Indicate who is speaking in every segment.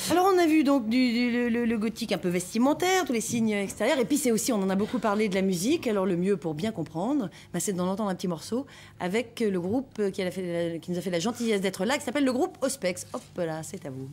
Speaker 1: Alors on a vu donc le gothique un peu vestimentaire, tous les signes extérieurs, et puis c'est aussi, on en a beaucoup parlé de la musique. Alors le mieux pour bien comprendre, c'est d'en entendre un petit morceau avec le groupe qui nous a fait la gentillesse d'être là, qui s'appelle le groupe Auspex. Hop là, c'est à vous.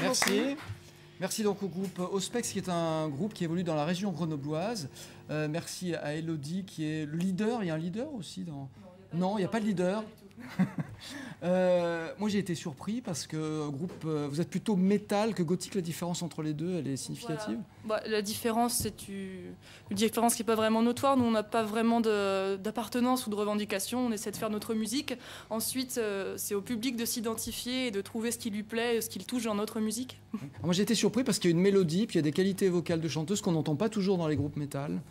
Speaker 2: Merci. Merci donc au groupe Auspex, qui est un groupe qui évolue dans la région grenobloise. Merci à Elodie, qui est le leader. Il y a un leader aussi dans... Non, il n'y a pas de leader. Moi, j'ai été surpris parce que groupe, vous êtes plutôt métal que gothique. La différence entre les deux, elle est significative.
Speaker 3: Voilà. La différence, c'est une différence qui n'est pas vraiment notoire. Nous, on n'a pas vraiment d'appartenance ou de revendication. On essaie de faire notre musique. Ensuite, c'est au public de s'identifier et de trouver ce qui lui plaît, ce qui le touche dans notre musique.
Speaker 2: Moi, j'ai été surpris parce qu'il y a une mélodie, puis il y a des qualités vocales de chanteuse qu'on n'entend pas toujours dans les groupes métal.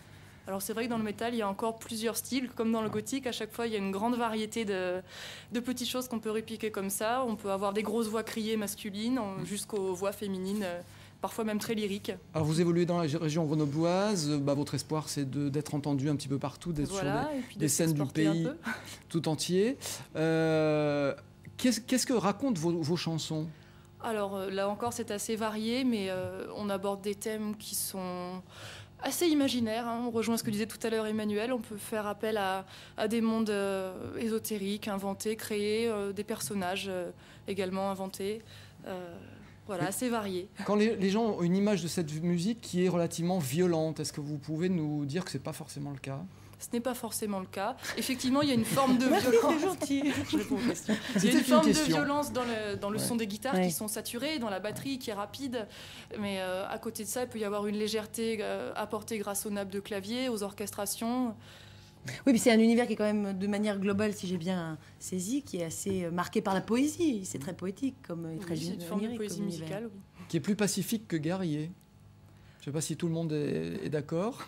Speaker 3: Alors c'est vrai que dans le métal, il y a encore plusieurs styles. Comme dans le gothique, à chaque fois, il y a une grande variété de petites choses qu'on peut répliquer comme ça. On peut avoir des grosses voix criées masculines jusqu'aux voix féminines, parfois même très lyriques.
Speaker 2: Alors vous évoluez dans la région grenobloise. Votre espoir, c'est d'être entendu un petit peu partout, d'être sur des scènes du pays tout entier. Qu'est-ce que racontent vos chansons ?
Speaker 3: Alors là encore, c'est assez varié, mais on aborde des thèmes qui sont... assez imaginaire, hein. On rejoint ce que disait tout à l'heure Emmanuel. On peut faire appel à des mondes ésotériques, inventés, créés, des personnages également inventés. Voilà, assez variés.
Speaker 2: Quand les gens ont une image de cette musique qui est relativement violente, est-ce que vous pouvez nous dire que ce n'est pas forcément le cas ?
Speaker 3: Ce n'est pas forcément le cas. Effectivement, il y a une forme de violence.
Speaker 1: Gentil.
Speaker 3: Je réponds aux questions. Il y a une forme de violence dans le son des guitares qui sont saturées, dans la batterie qui est rapide. Mais à côté de ça, il peut y avoir une légèreté apportée grâce aux nappes de clavier, aux orchestrations.
Speaker 1: Oui, puis c'est un univers qui est quand même, de manière globale, si j'ai bien saisi, qui est assez marqué par la poésie. C'est très poétique, comme très
Speaker 3: c'est une forme de poésie musicale. Oui.
Speaker 2: Qui est plus pacifique que guerrier. Je ne sais pas si tout le monde est d'accord.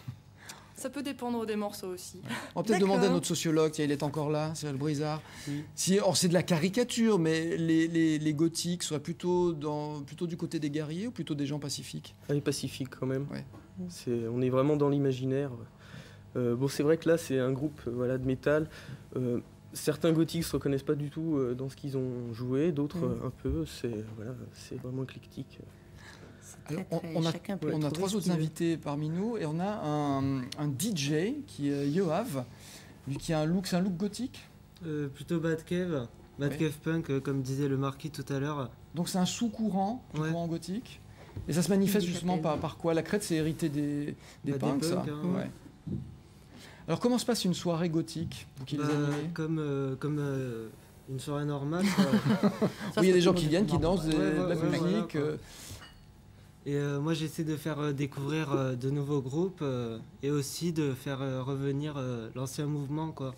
Speaker 3: Ça peut dépendre des morceaux aussi.
Speaker 2: On va peut-être demander à notre sociologue, il est encore là, Cyril Brizard. Oui. C'est de la caricature, mais les gothiques seraient plutôt du côté des guerriers ou plutôt des gens pacifiques ?
Speaker 4: Les pacifiques quand même.
Speaker 2: Ouais.
Speaker 4: On est vraiment dans l'imaginaire. Bon, c'est vrai que là, c'est un groupe voilà, de métal. Certains gothiques ne se reconnaissent pas du tout dans ce qu'ils ont joué, d'autres un peu. C'est vraiment éclectique.
Speaker 2: Alors, on a 3 autres invités parmi nous et on a un DJ qui est Yoav, lui qui a un look gothique.
Speaker 5: Plutôt Batcave punk, comme disait le Marquis tout à l'heure.
Speaker 2: Donc c'est un sous-courant du courant gothique. Et ça se manifeste justement par quoi? La Crète, c'est hérité des punks, ça. Ouais. Alors comment se passe une soirée gothique, vous qui les animez?
Speaker 5: Comme une soirée normale.
Speaker 2: Oui, il y a des gens qui viennent, qui dansent de la musique.
Speaker 5: Et moi j'essaie de faire découvrir de nouveaux groupes et aussi de faire revenir l'ancien mouvement, quoi.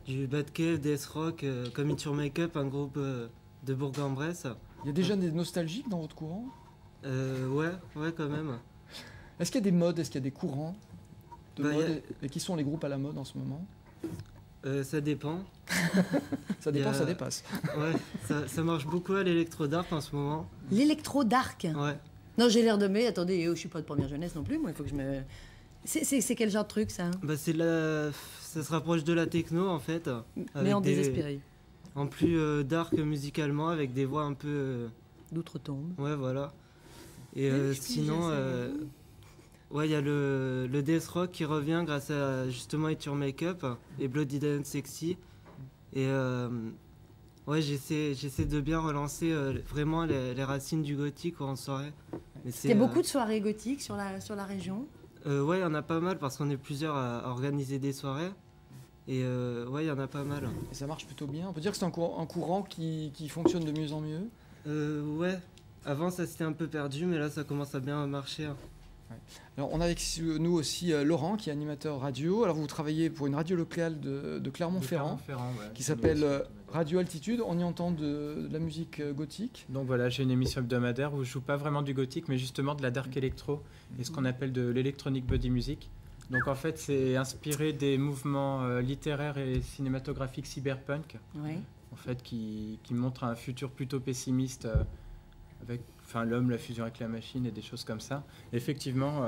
Speaker 5: Du Batcave, Death Rock, comme It's Your Makeup, un groupe de Bourg-en-Bresse.
Speaker 2: Il y a déjà des nostalgiques dans votre courant?
Speaker 5: Ouais, quand même.
Speaker 2: Est-ce qu'il y a des modes, est-ce qu'il y a des courants de mode, et qui sont les groupes à la mode en ce moment?
Speaker 5: Ça dépend.
Speaker 2: Ça dépend, ça dépasse.
Speaker 5: Ouais, ça marche beaucoup à l'électro-dark en ce moment.
Speaker 1: L'électro-dark?
Speaker 5: Ouais.
Speaker 1: Non, j'ai l'air de attendez, je suis pas de première jeunesse non plus, moi, il faut que je me... C'est quel genre de truc, ça?
Speaker 5: Ça se rapproche de la techno, en fait.
Speaker 1: Mais en désespéré.
Speaker 5: En plus dark musicalement, avec des voix un peu...
Speaker 1: d'outre-tombe.
Speaker 5: Ouais, voilà. Et sinon, il y a le death rock qui revient grâce à justement It's Your Makeup et Bloody Dead and Sexy. Et j'essaie de bien relancer vraiment les racines du gothique en soirée.
Speaker 1: Il y a beaucoup de soirées gothiques sur la région?
Speaker 5: Ouais, il y en a pas mal parce qu'on est plusieurs à organiser des soirées. Et ouais, il y en a pas mal.
Speaker 2: Et ça marche plutôt bien. On peut dire que c'est un courant qui fonctionne de mieux en mieux?
Speaker 5: Ouais. Avant, ça s'était un peu perdu, mais là, ça commence à bien marcher.
Speaker 2: Ouais. Alors, on a avec nous aussi Laurent, qui est animateur radio. Alors, vous travaillez pour une radio locale de Clermont-Ferrand, qui s'appelle Radio Altitude. On y entend de la musique gothique.
Speaker 6: Donc voilà, j'ai une émission hebdomadaire où je joue pas vraiment du gothique, mais justement de la dark electro et ce qu'on appelle de l'electronic body music. Donc en fait, c'est inspiré des mouvements littéraires et cinématographiques cyberpunk, en fait, qui montrent un futur plutôt pessimiste avec l'homme, la fusion avec la machine et des choses comme ça. Effectivement,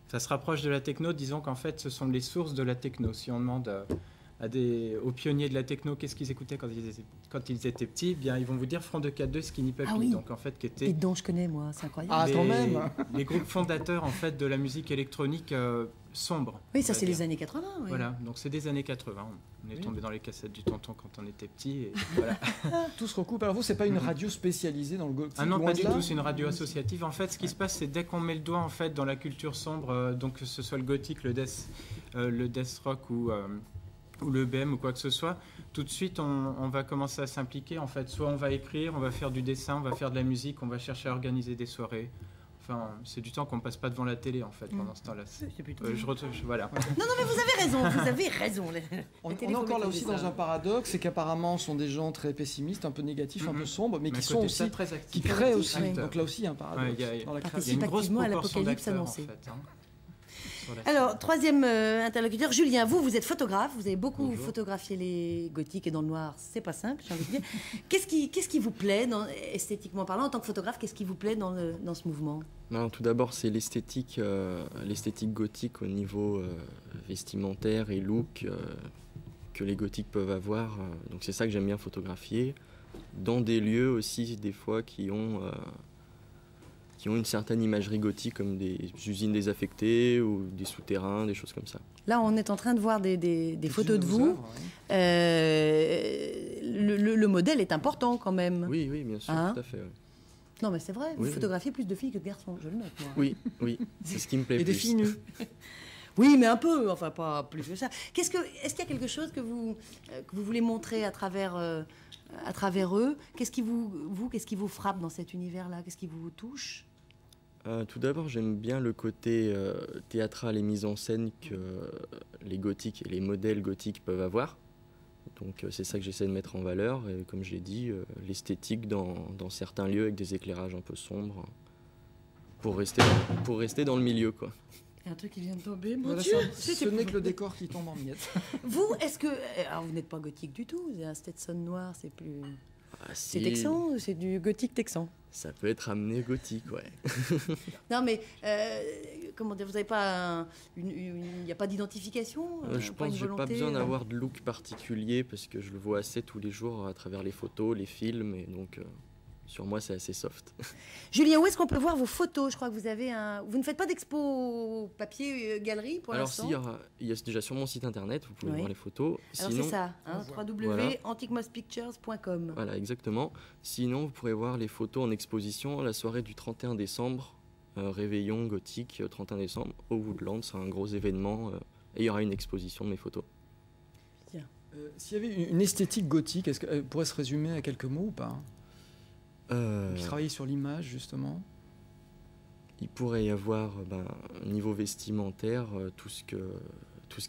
Speaker 6: ça se rapproche de la techno. Disons qu'en fait, ce sont les sources de la techno. Si on demande aux pionniers de la techno qu'est-ce qu'ils écoutaient quand ils étaient petits, bien, ils vont vous dire Front de 4-2, Skinny Puppy.
Speaker 1: Ah oui.
Speaker 6: Donc en fait, qui était...
Speaker 1: Et dont je connais, moi, c'est incroyable.
Speaker 2: Ah, quand même.
Speaker 6: Les groupes fondateurs en fait de la musique électronique sombre.
Speaker 1: Oui, ça c'est les années 80. Oui.
Speaker 6: Voilà, donc c'est des années 80. On est tombé dans les cassettes du tonton quand on était petit. Et voilà.
Speaker 2: Tout se recoupe. Alors vous, c'est pas une radio spécialisée dans le gothique?
Speaker 6: Ah non, pas du tout. C'est une radio associative. En fait, ce qui se passe, c'est dès qu'on met le doigt en fait dans la culture sombre, donc que ce soit le gothique, le death rock ou le BM ou quoi que ce soit, tout de suite on va commencer à s'impliquer. En fait, soit on va écrire, on va faire du dessin, on va faire de la musique, on va chercher à organiser des soirées. Enfin, c'est du temps qu'on passe pas devant la télé en fait pendant ce temps-là. Voilà.
Speaker 1: Non, mais vous avez raison.
Speaker 2: On est encore là aussi dans un paradoxe, c'est qu'apparemment ce sont des gens très pessimistes, un peu négatifs, un peu sombres, mais qui sont aussi
Speaker 6: très actifs,
Speaker 2: qui créent aussi.
Speaker 1: Oui.
Speaker 2: Donc là aussi il y a un paradoxe dans la création.
Speaker 6: Il y a une grosse
Speaker 1: activement à
Speaker 6: proportion
Speaker 1: l'apocalypse
Speaker 6: d'acteurs,
Speaker 1: annoncée.
Speaker 6: en fait, hein.
Speaker 1: Alors, troisième interlocuteur, Julien, vous êtes photographe, vous avez beaucoup photographié les gothiques et dans le noir, c'est pas simple, j'ai envie de dire. Qu'est-ce qui vous plaît, esthétiquement parlant, en tant que photographe, qu'est-ce qui vous plaît dans ce mouvement?
Speaker 7: Non, tout d'abord, c'est l'esthétique gothique au niveau vestimentaire et look que les gothiques peuvent avoir. Donc c'est ça que j'aime bien photographier, dans des lieux aussi, des fois, qui ont une certaine imagerie gothique, comme des usines désaffectées ou des souterrains, des choses comme ça.
Speaker 1: Là, on est en train de voir des photos de vous. Le modèle est important quand même.
Speaker 7: Oui, bien sûr, tout à fait. Ouais.
Speaker 1: Non, mais c'est vrai, vous photographiez plus de filles que de garçons, je le note, moi.
Speaker 7: Oui, c'est ce qui me plaît
Speaker 2: plus. Et des filles nues.
Speaker 1: Oui, mais un peu, enfin pas plus que ça. Est-ce qu'il y a quelque chose que vous voulez montrer à travers eux? Qu'est-ce qui vous frappe dans cet univers-là? Qu'est-ce qui vous touche?
Speaker 7: Tout d'abord, j'aime bien le côté théâtral et mise en scène que les gothiques et les modèles gothiques peuvent avoir. Donc c'est ça que j'essaie de mettre en valeur. Et comme je l'ai dit, l'esthétique dans certains lieux avec des éclairages un peu sombres pour rester dans le milieu, quoi.
Speaker 1: Il y a un truc qui vient de tomber, mon
Speaker 2: Voilà,
Speaker 1: Dieu.
Speaker 2: Ce n'est que le décor qui tombe en miettes.
Speaker 1: Vous, alors vous n'êtes pas gothique du tout, un Stetson noir, c'est plus... C'est texan, c'est du gothique texan.
Speaker 7: Ça peut être amené gothique, ouais.
Speaker 1: Non, mais comment dire, vous n'avez pas il n'y a pas d'identification.
Speaker 7: Je pense que j'ai pas besoin d'avoir de look particulier parce que je le vois assez tous les jours à travers les photos, les films, et donc sur moi c'est assez soft.
Speaker 1: Julien, où est-ce qu'on peut voir vos photos? Je crois que vous avez vous ne faites pas d'expo papier galerie pour l'instant.
Speaker 7: Alors il y a déjà sur mon site internet, vous pouvez voir les photos.
Speaker 1: Alors
Speaker 7: sinon,
Speaker 1: c'est ça, hein, www.antiquemospictures.com.
Speaker 7: Voilà, exactement. Sinon, vous pourrez voir les photos en exposition la soirée du 31 décembre, réveillon gothique 31 décembre au Woodland. C'est un gros événement et il y aura une exposition de mes photos.
Speaker 2: S'il y avait une esthétique gothique, est-ce qu'elle pourrait se résumer à quelques mots ou pas? Travailler sur l'image, justement.
Speaker 7: Il pourrait y avoir, niveau vestimentaire, tout ce qui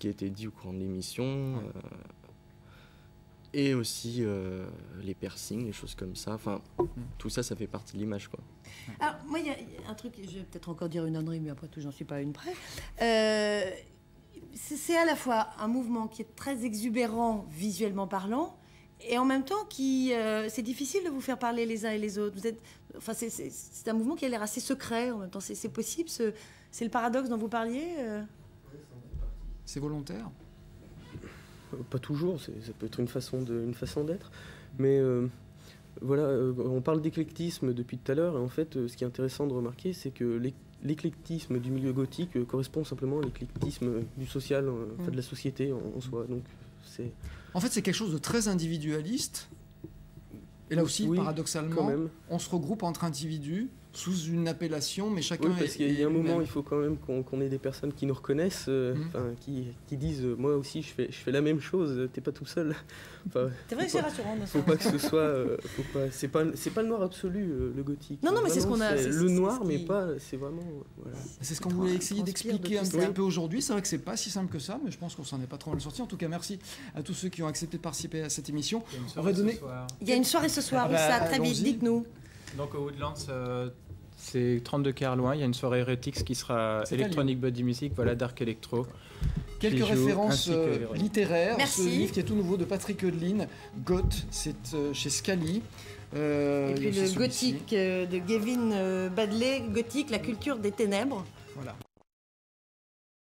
Speaker 7: a été dit au courant de l'émission, et aussi les piercings, les choses comme ça. Enfin, tout ça, ça fait partie de l'image, quoi.
Speaker 1: Alors, moi, il y a un truc, je vais peut-être encore dire une ânnerie, mais après tout, j'en suis pas à une près. C'est à la fois un mouvement qui est très exubérant, visuellement parlant, et en même temps, c'est difficile de vous faire parler les uns et les autres. C'est un mouvement qui a l'air assez secret en même temps. C'est possible, c'est le paradoxe dont vous parliez.
Speaker 2: C'est volontaire?
Speaker 4: Pas toujours, ça peut être une façon d'être. Mais voilà, on parle d'éclectisme depuis tout à l'heure. Et en fait, ce qui est intéressant de remarquer, c'est que l'éclectisme du milieu gothique correspond simplement à l'éclectisme du social, de la société en soi. Donc,
Speaker 2: en fait, c'est quelque chose de très individualiste. Et là aussi, paradoxalement, on se regroupe entre individus sous une appellation, mais chacun
Speaker 4: parce qu'il y a un moment, il faut quand même qu'on ait des personnes qui nous reconnaissent, qui disent moi aussi je fais la même chose, t'es pas tout seul.
Speaker 1: C'est vrai que c'est rassurant.
Speaker 4: Faut pas que ce soit, c'est pas le noir absolu le gothique.
Speaker 1: Non, mais c'est ce qu'on a.
Speaker 4: Le noir, mais pas, c'est vraiment. Voilà.
Speaker 2: C'est ce qu'on voulait essayer d'expliquer un petit peu aujourd'hui. C'est vrai que c'est pas si simple que ça, mais je pense qu'on s'en est pas trop mal sorti. En tout cas, merci à tous ceux qui ont accepté de participer à cette émission.
Speaker 1: Il y a une soirée ce soir. Ça très vite. Dites-nous.
Speaker 6: Donc au Woodlands, c'est 32 quarts loin. Il y a une soirée Hérétix qui sera Electronic Body Music, Dark Electro.
Speaker 2: Quelques références littéraires. Ce livre qui est tout nouveau de Patrick Eudeline, Goth, c'est chez Scali.
Speaker 1: Et puis le gothique de Gavin Badley, Gothique, la culture des ténèbres.
Speaker 2: Voilà.